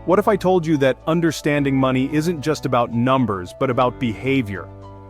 What if I told you that understanding money isn't just about numbers, but about behavior?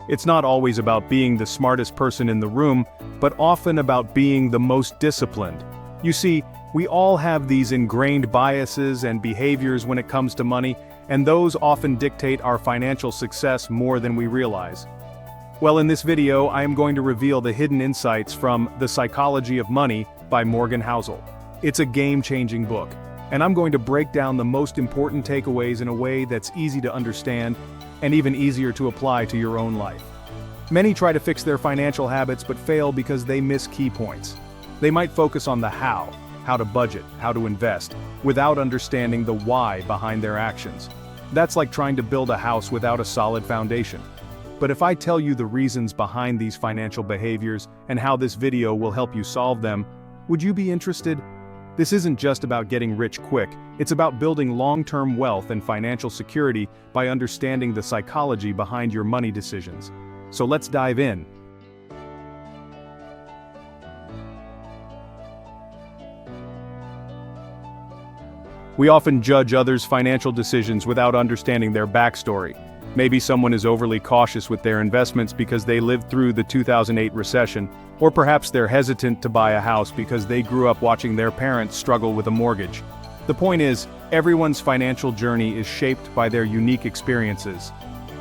It's not always about being the smartest person in the room, but often about being the most disciplined. You see, we all have these ingrained biases and behaviors when it comes to money, and those often dictate our financial success more than we realize. Well, in this video, I am going to reveal the hidden insights from The Psychology of Money by Morgan Housel. It's a game-changing book, and I'm going to break down the most important takeaways in a way that's easy to understand and even easier to apply to your own life. Many try to fix their financial habits but fail because they miss key points. They might focus on the how to budget, how to invest, without understanding the why behind their actions. That's like trying to build a house without a solid foundation. But if I tell you the reasons behind these financial behaviors and how this video will help you solve them, would you be interested? This isn't just about getting rich quick, it's about building long-term wealth and financial security by understanding the psychology behind your money decisions. So let's dive in. We often judge others' financial decisions without understanding their backstory. Maybe someone is overly cautious with their investments because they lived through the 2008 recession, or perhaps they're hesitant to buy a house because they grew up watching their parents struggle with a mortgage. The point is, everyone's financial journey is shaped by their unique experiences.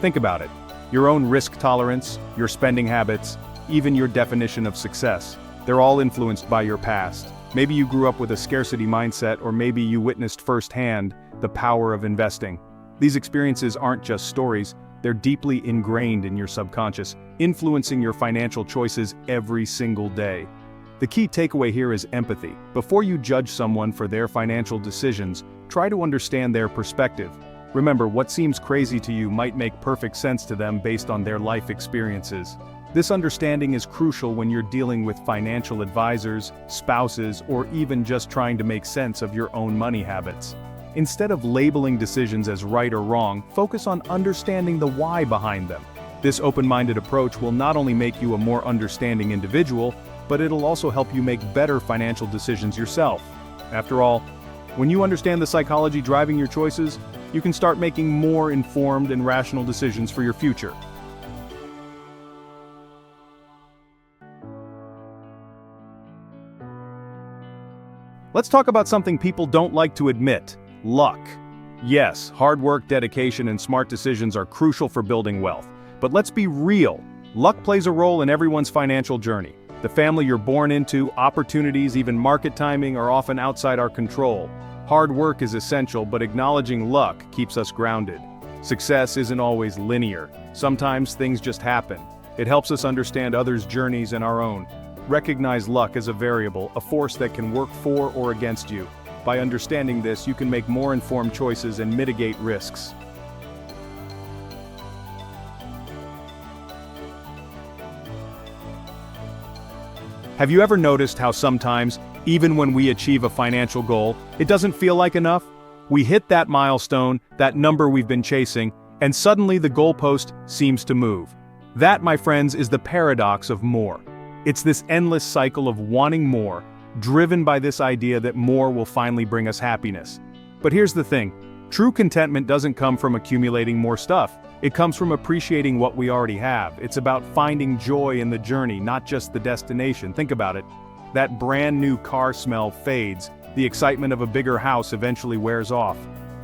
Think about it. Your own risk tolerance, your spending habits, even your definition of success. They're all influenced by your past. Maybe you grew up with a scarcity mindset, or maybe you witnessed firsthand the power of investing. These experiences aren't just stories, they're deeply ingrained in your subconscious, influencing your financial choices every single day. The key takeaway here is empathy. Before you judge someone for their financial decisions, try to understand their perspective. Remember, what seems crazy to you might make perfect sense to them based on their life experiences. This understanding is crucial when you're dealing with financial advisors, spouses, or even just trying to make sense of your own money habits. Instead of labeling decisions as right or wrong, focus on understanding the why behind them. This open-minded approach will not only make you a more understanding individual, but it'll also help you make better financial decisions yourself. After all, when you understand the psychology driving your choices, you can start making more informed and rational decisions for your future. Let's talk about something people don't like to admit: luck. Yes, hard work, dedication, and smart decisions are crucial for building wealth. But let's be real. Luck plays a role in everyone's financial journey. The family you're born into, opportunities, even market timing are often outside our control. Hard work is essential, but acknowledging luck keeps us grounded. Success isn't always linear. Sometimes things just happen. It helps us understand others' journeys and our own. Recognize luck as a variable, a force that can work for or against you. By understanding this, you can make more informed choices and mitigate risks. Have you ever noticed how sometimes, even when we achieve a financial goal, it doesn't feel like enough? We hit that milestone, that number we've been chasing, and suddenly the goalpost seems to move. That, my friends, is the paradox of more. It's this endless cycle of wanting more, driven by this idea that more will finally bring us happiness. But here's the thing, true contentment doesn't come from accumulating more stuff. It comes from appreciating what we already have. It's about finding joy in the journey, not just the destination. Think about it. That brand new car smell fades. The excitement of a bigger house eventually wears off.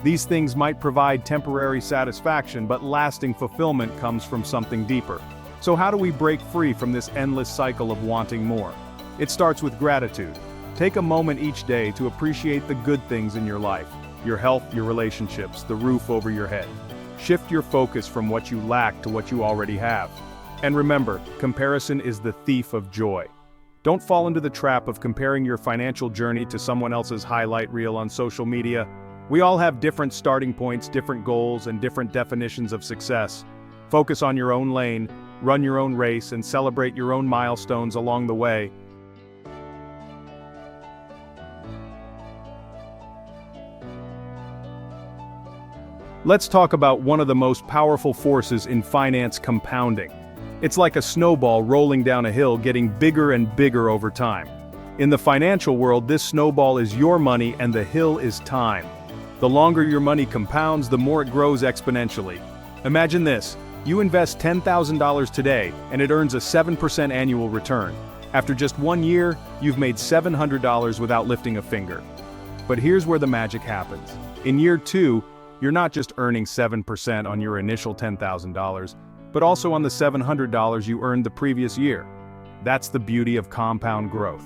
These things might provide temporary satisfaction, but lasting fulfillment comes from something deeper. So how do we break free from this endless cycle of wanting more? It starts with gratitude. Take a moment each day to appreciate the good things in your life. Your health, your relationships, the roof over your head. Shift your focus from what you lack to what you already have. And remember, comparison is the thief of joy. Don't fall into the trap of comparing your financial journey to someone else's highlight reel on social media. We all have different starting points, different goals, and different definitions of success. Focus on your own lane, run your own race, and celebrate your own milestones along the way. Let's talk about one of the most powerful forces in finance: compounding. It's like a snowball rolling down a hill, getting bigger and bigger over time. In the financial world, this snowball is your money and the hill is time. The longer your money compounds, the more it grows exponentially. Imagine this: you invest $10,000 today, and it earns a 7% annual return. After just 1 year, you've made $700 without lifting a finger. But here's where the magic happens. In year 2, you're not just earning 7% on your initial $10,000, but also on the $700 you earned the previous year. That's the beauty of compound growth.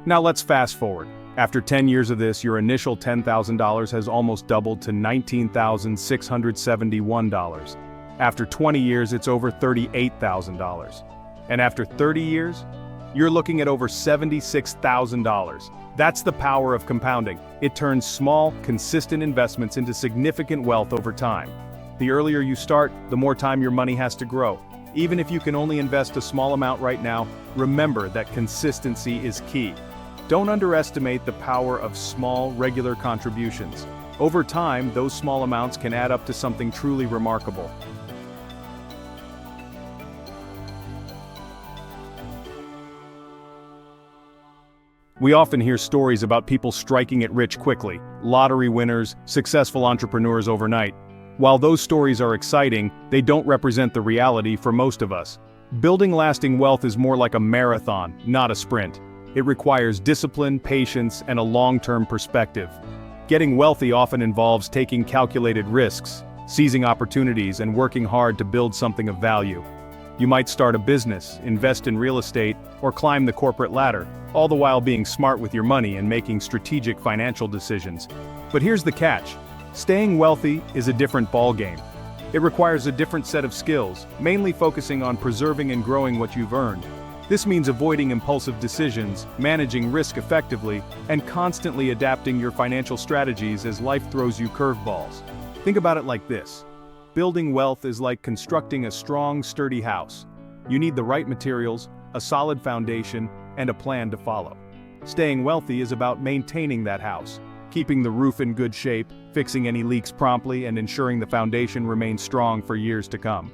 Now let's fast forward. After 10 years of this, your initial $10,000 has almost doubled to $19,671. After 20 years, it's over $38,000. And after 30 years, you're looking at over $76,000. That's the power of compounding. It turns small, consistent investments into significant wealth over time. The earlier you start, the more time your money has to grow. Even if you can only invest a small amount right now, remember that consistency is key. Don't underestimate the power of small, regular contributions. Over time, those small amounts can add up to something truly remarkable. We often hear stories about people striking it rich quickly, lottery winners, successful entrepreneurs overnight. While those stories are exciting, they don't represent the reality for most of us. Building lasting wealth is more like a marathon, not a sprint. It requires discipline, patience, and a long-term perspective. Getting wealthy often involves taking calculated risks, seizing opportunities, and working hard to build something of value. You might start a business, invest in real estate, or climb the corporate ladder, all the while being smart with your money and making strategic financial decisions. But here's the catch: staying wealthy is a different ballgame. It requires a different set of skills, mainly focusing on preserving and growing what you've earned. This means avoiding impulsive decisions, managing risk effectively, and constantly adapting your financial strategies as life throws you curveballs. Think about it like this: building wealth is like constructing a strong, sturdy house. You need the right materials, a solid foundation, and a plan to follow. Staying wealthy is about maintaining that house, keeping the roof in good shape, fixing any leaks promptly, and ensuring the foundation remains strong for years to come.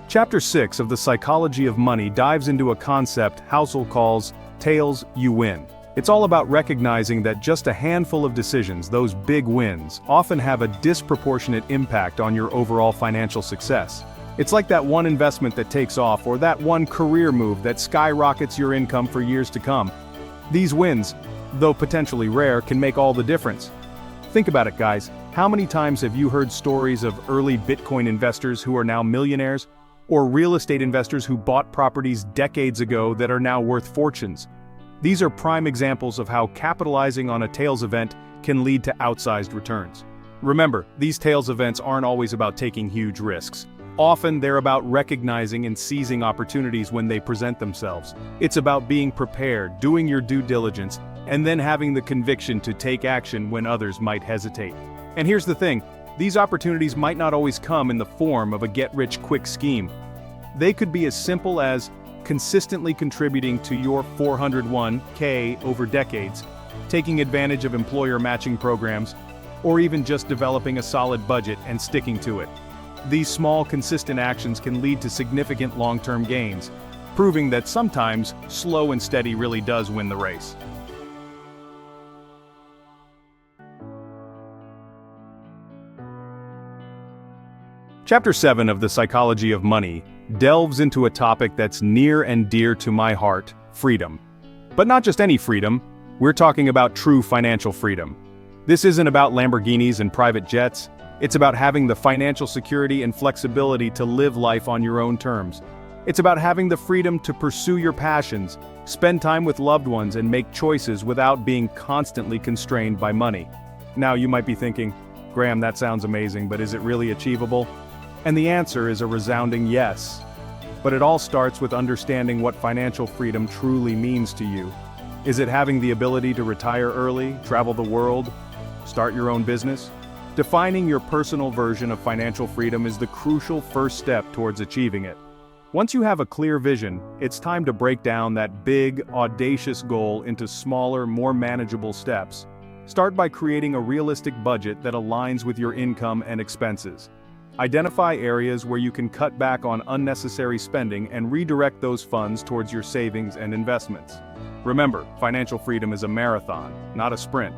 Chapter 6 of The Psychology of Money dives into a concept Housel calls tails you win. It's all about recognizing that just a handful of decisions, those big wins, often have a disproportionate impact on your overall financial success. It's like that one investment that takes off, or that one career move that skyrockets your income for years to come. These wins, though potentially rare, can make all the difference. Think about it, guys. How many times have you heard stories of early Bitcoin investors who are now millionaires? Or real estate investors who bought properties decades ago that are now worth fortunes? These are prime examples of how capitalizing on a tails event can lead to outsized returns. Remember, these tails events aren't always about taking huge risks. Often they're about recognizing and seizing opportunities when they present themselves. It's about being prepared, doing your due diligence, and then having the conviction to take action when others might hesitate. And here's the thing: these opportunities might not always come in the form of a get-rich-quick scheme. They could be as simple as consistently contributing to your 401k over decades, taking advantage of employer matching programs, or even just developing a solid budget and sticking to it. These small, consistent actions can lead to significant long-term gains, proving that sometimes slow and steady really does win the race. Chapter 7 of The Psychology of Money delves into a topic that's near and dear to my heart: freedom. But not just any freedom, we're talking about true financial freedom. This isn't about Lamborghinis and private jets. It's about having the financial security and flexibility to live life on your own terms. It's about having the freedom to pursue your passions, spend time with loved ones, and make choices without being constantly constrained by money. Now you might be thinking, Graham, that sounds amazing, but is it really achievable? And the answer is a resounding yes. But it all starts with understanding what financial freedom truly means to you. Is it having the ability to retire early, travel the world, start your own business? Defining your personal version of financial freedom is the crucial first step towards achieving it. Once you have a clear vision, it's time to break down that big, audacious goal into smaller, more manageable steps. Start by creating a realistic budget that aligns with your income and expenses. Identify areas where you can cut back on unnecessary spending and redirect those funds towards your savings and investments. Remember, financial freedom is a marathon, not a sprint.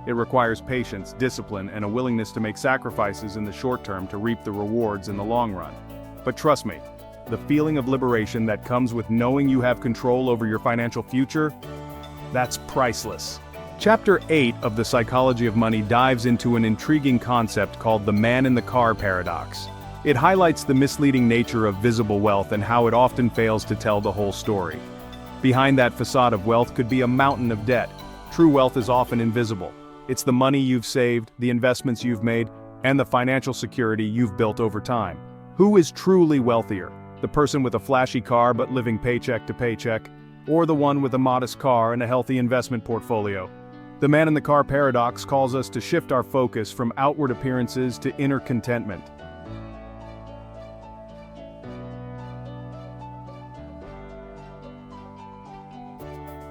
It requires patience, discipline, and a willingness to make sacrifices in the short term to reap the rewards in the long run. But trust me, the feeling of liberation that comes with knowing you have control over your financial future, that's priceless. Chapter 8 of The Psychology of Money dives into an intriguing concept called the man-in-the-car paradox. It highlights the misleading nature of visible wealth and how it often fails to tell the whole story. Behind that facade of wealth could be a mountain of debt. True wealth is often invisible. It's the money you've saved, the investments you've made, and the financial security you've built over time. Who is truly wealthier? The person with a flashy car but living paycheck to paycheck, or the one with a modest car and a healthy investment portfolio? The man-in-the-car paradox calls us to shift our focus from outward appearances to inner contentment.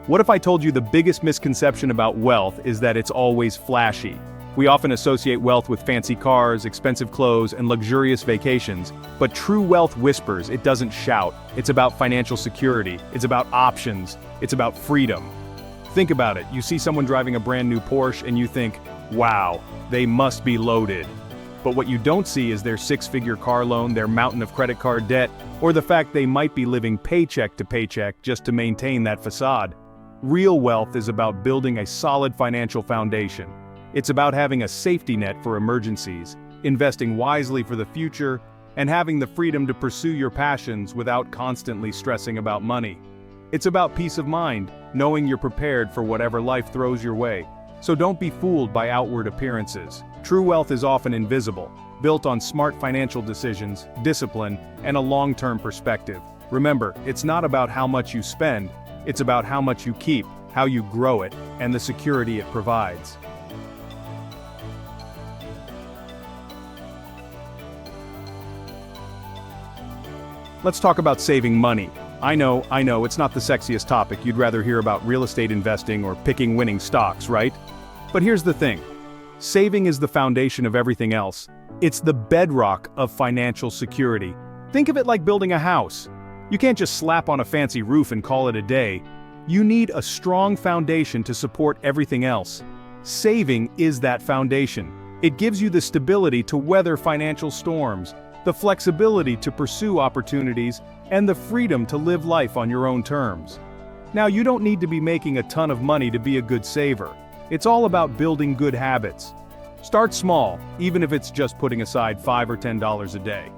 What if I told you the biggest misconception about wealth is that it's always flashy? We often associate wealth with fancy cars, expensive clothes, and luxurious vacations, but true wealth whispers, it doesn't shout. It's about financial security, it's about options, it's about freedom. Think about it, you see someone driving a brand new Porsche and you think, wow, they must be loaded. But what you don't see is their six-figure car loan, their mountain of credit card debt, or the fact they might be living paycheck to paycheck just to maintain that facade. Real wealth is about building a solid financial foundation. It's about having a safety net for emergencies, investing wisely for the future, and having the freedom to pursue your passions without constantly stressing about money. It's about peace of mind, knowing you're prepared for whatever life throws your way. So don't be fooled by outward appearances. True wealth is often invisible, built on smart financial decisions, discipline, and a long-term perspective. Remember, it's not about how much you spend, it's about how much you keep, how you grow it, and the security it provides. Let's talk about saving money. I know, it's not the sexiest topic. You'd rather hear about real estate investing or picking winning stocks, right? But here's the thing. Saving is the foundation of everything else. It's the bedrock of financial security. Think of it like building a house. You can't just slap on a fancy roof and call it a day. You need a strong foundation to support everything else. Saving is that foundation. It gives you the stability to weather financial storms, the flexibility to pursue opportunities, and the freedom to live life on your own terms. Now, you don't need to be making a ton of money to be a good saver. It's all about building good habits. Start small, even if it's just putting aside $5 or $10 a day.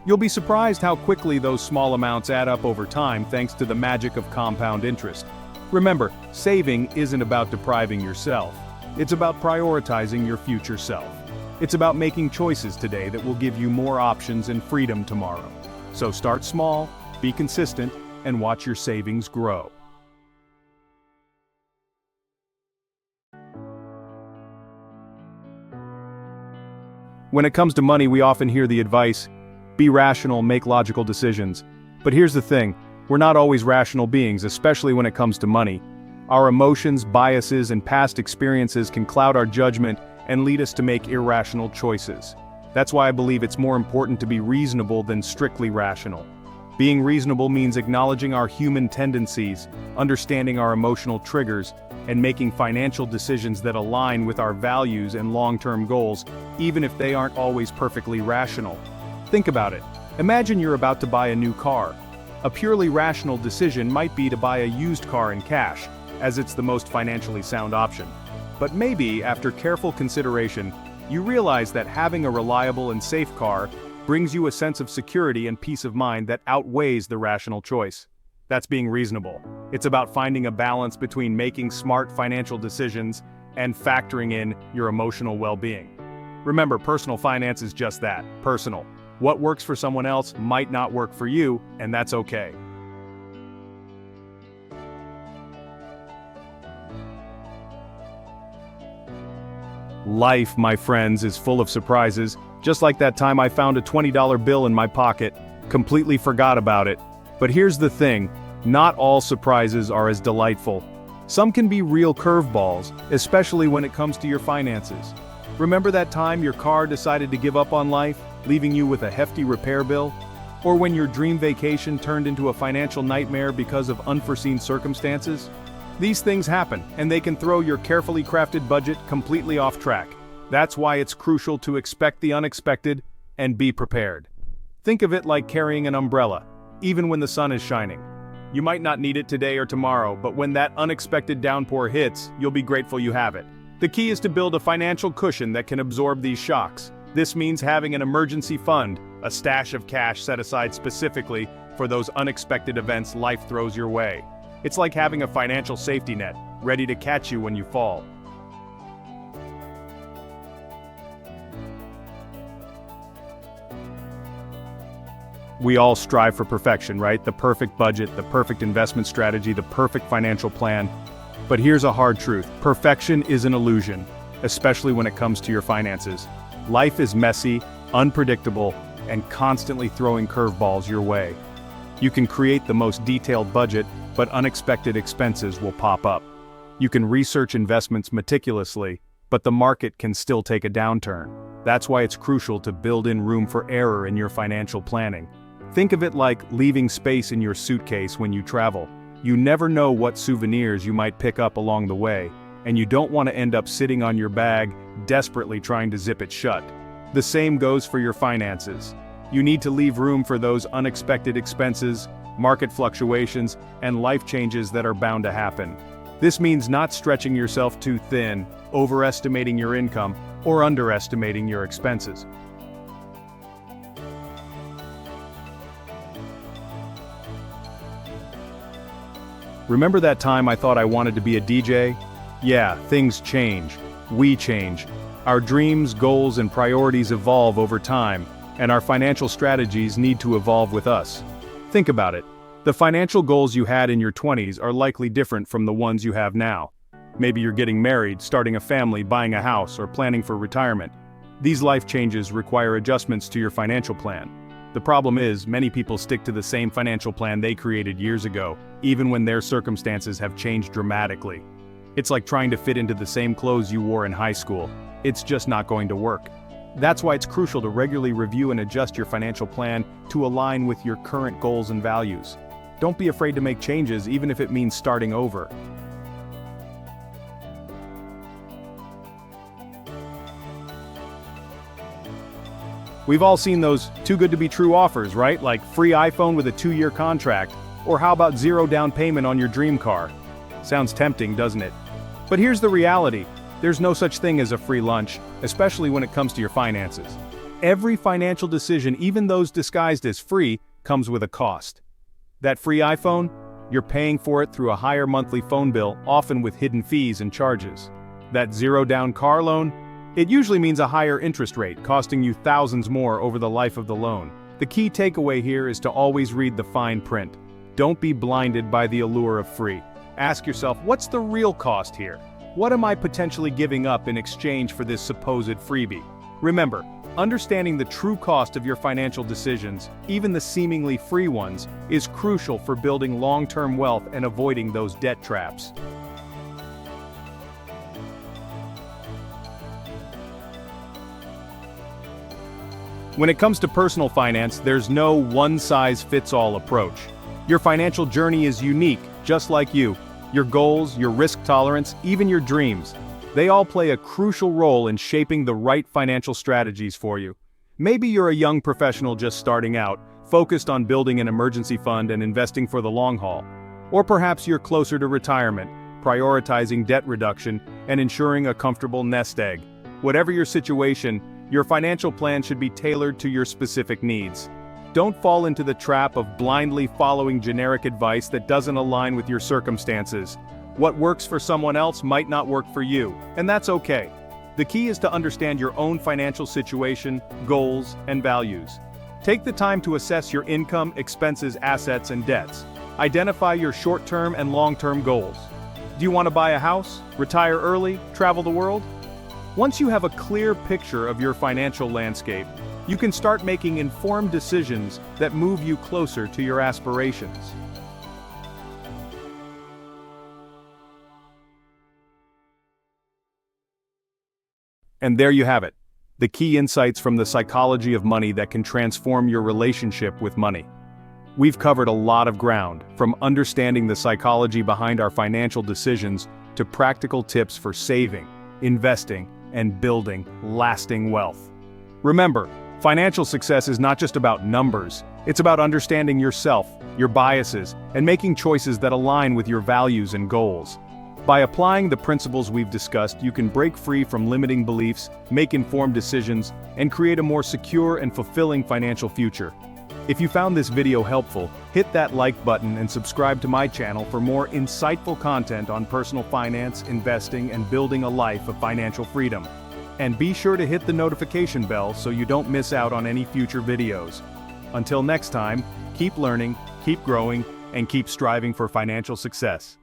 You'll be surprised how quickly those small amounts add up over time thanks to the magic of compound interest. Remember, saving isn't about depriving yourself. It's about prioritizing your future self. It's about making choices today that will give you more options and freedom tomorrow. So start small, be consistent, and watch your savings grow. When it comes to money, we often hear the advice, be rational, make logical decisions. But here's the thing, we're not always rational beings, especially when it comes to money. Our emotions, biases, and past experiences can cloud our judgment and lead us to make irrational choices. That's why I believe it's more important to be reasonable than strictly rational. Being reasonable means acknowledging our human tendencies, understanding our emotional triggers, and making financial decisions that align with our values and long-term goals, even if they aren't always perfectly rational. Think about it. Imagine you're about to buy a new car. A purely rational decision might be to buy a used car in cash, as it's the most financially sound option. But maybe, after careful consideration, you realize that having a reliable and safe car brings you a sense of security and peace of mind that outweighs the rational choice. That's being reasonable. It's about finding a balance between making smart financial decisions and factoring in your emotional well-being. Remember, personal finance is just that, personal. What works for someone else might not work for you, and that's okay. Life, my friends, is full of surprises, just like that time I found a $20 bill in my pocket, completely forgot about it. But here's the thing, not all surprises are as delightful. Some can be real curveballs, especially when it comes to your finances. Remember that time your car decided to give up on life? leaving you with a hefty repair bill? Or when your dream vacation turned into a financial nightmare because of unforeseen circumstances? These things happen, and they can throw your carefully crafted budget completely off track. That's why it's crucial to expect the unexpected and be prepared. Think of it like carrying an umbrella, even when the sun is shining. You might not need it today or tomorrow, but when that unexpected downpour hits, you'll be grateful you have it. The key is to build a financial cushion that can absorb these shocks. This means having an emergency fund, a stash of cash set aside specifically for those unexpected events life throws your way. It's like having a financial safety net, ready to catch you when you fall. We all strive for perfection, right? The perfect budget, the perfect investment strategy, the perfect financial plan. But here's a hard truth. Perfection is an illusion, especially when it comes to your finances. Life is messy, unpredictable, and constantly throwing curveballs your way. You can create the most detailed budget, but unexpected expenses will pop up. You can research investments meticulously, but the market can still take a downturn. That's why it's crucial to build in room for error in your financial planning. Think of it like leaving space in your suitcase when you travel. You never know what souvenirs you might pick up along the way, and you don't want to end up sitting on your bag, desperately trying to zip it shut. The same goes for your finances. You need to leave room for those unexpected expenses, market fluctuations, and life changes that are bound to happen. This means not stretching yourself too thin, overestimating your income, or underestimating your expenses. Remember that time I thought I wanted to be a DJ? Yeah, things change. We change. Our dreams, goals, and priorities evolve over time, and our financial strategies need to evolve with us. Think about it. The financial goals you had in your 20s are likely different from the ones you have now. Maybe you're getting married, starting a family, buying a house, or planning for retirement. These life changes require adjustments to your financial plan. The problem is, many people stick to the same financial plan they created years ago, even when their circumstances have changed dramatically. It's like trying to fit into the same clothes you wore in high school. It's just not going to work. That's why it's crucial to regularly review and adjust your financial plan to align with your current goals and values. Don't be afraid to make changes, even if it means starting over. We've all seen those too good to be true offers, right? Like free iPhone with a 2-year contract, or how about 0 down payment on your dream car? Sounds tempting, doesn't it? But here's the reality. There's no such thing as a free lunch, especially when it comes to your finances. Every financial decision, even those disguised as free, comes with a cost. That free iPhone? You're paying for it through a higher monthly phone bill, often with hidden fees and charges. That 0 down car loan? It usually means a higher interest rate, costing you thousands more over the life of the loan. The key takeaway here is to always read the fine print. Don't be blinded by the allure of free. Ask yourself, what's the real cost here? What am I potentially giving up in exchange for this supposed freebie? Remember, understanding the true cost of your financial decisions, even the seemingly free ones, is crucial for building long-term wealth and avoiding those debt traps. When it comes to personal finance, there's no one-size-fits-all approach. Your financial journey is unique, just like you. Your goals, your risk tolerance, even your dreams. They all play a crucial role in shaping the right financial strategies for you. Maybe you're a young professional just starting out, focused on building an emergency fund and investing for the long haul. Or perhaps you're closer to retirement, prioritizing debt reduction and ensuring a comfortable nest egg. Whatever your situation, your financial plan should be tailored to your specific needs. Don't fall into the trap of blindly following generic advice that doesn't align with your circumstances. What works for someone else might not work for you, and that's okay. The key is to understand your own financial situation, goals, and values. Take the time to assess your income, expenses, assets, and debts. Identify your short-term and long-term goals. Do you want to buy a house, retire early, travel the world? Once you have a clear picture of your financial landscape, you can start making informed decisions that move you closer to your aspirations. And there you have it. the key insights from the psychology of money that can transform your relationship with money. We've covered a lot of ground, from understanding the psychology behind our financial decisions to practical tips for saving, investing, and building lasting wealth. Remember, financial success is not just about numbers, it's about understanding yourself, your biases, and making choices that align with your values and goals. By applying the principles we've discussed, you can break free from limiting beliefs, make informed decisions, and create a more secure and fulfilling financial future. If you found this video helpful, hit that like button and subscribe to my channel for more insightful content on personal finance, investing, and building a life of financial freedom. And be sure to hit the notification bell so you don't miss out on any future videos. Until next time, keep learning, keep growing, and keep striving for financial success.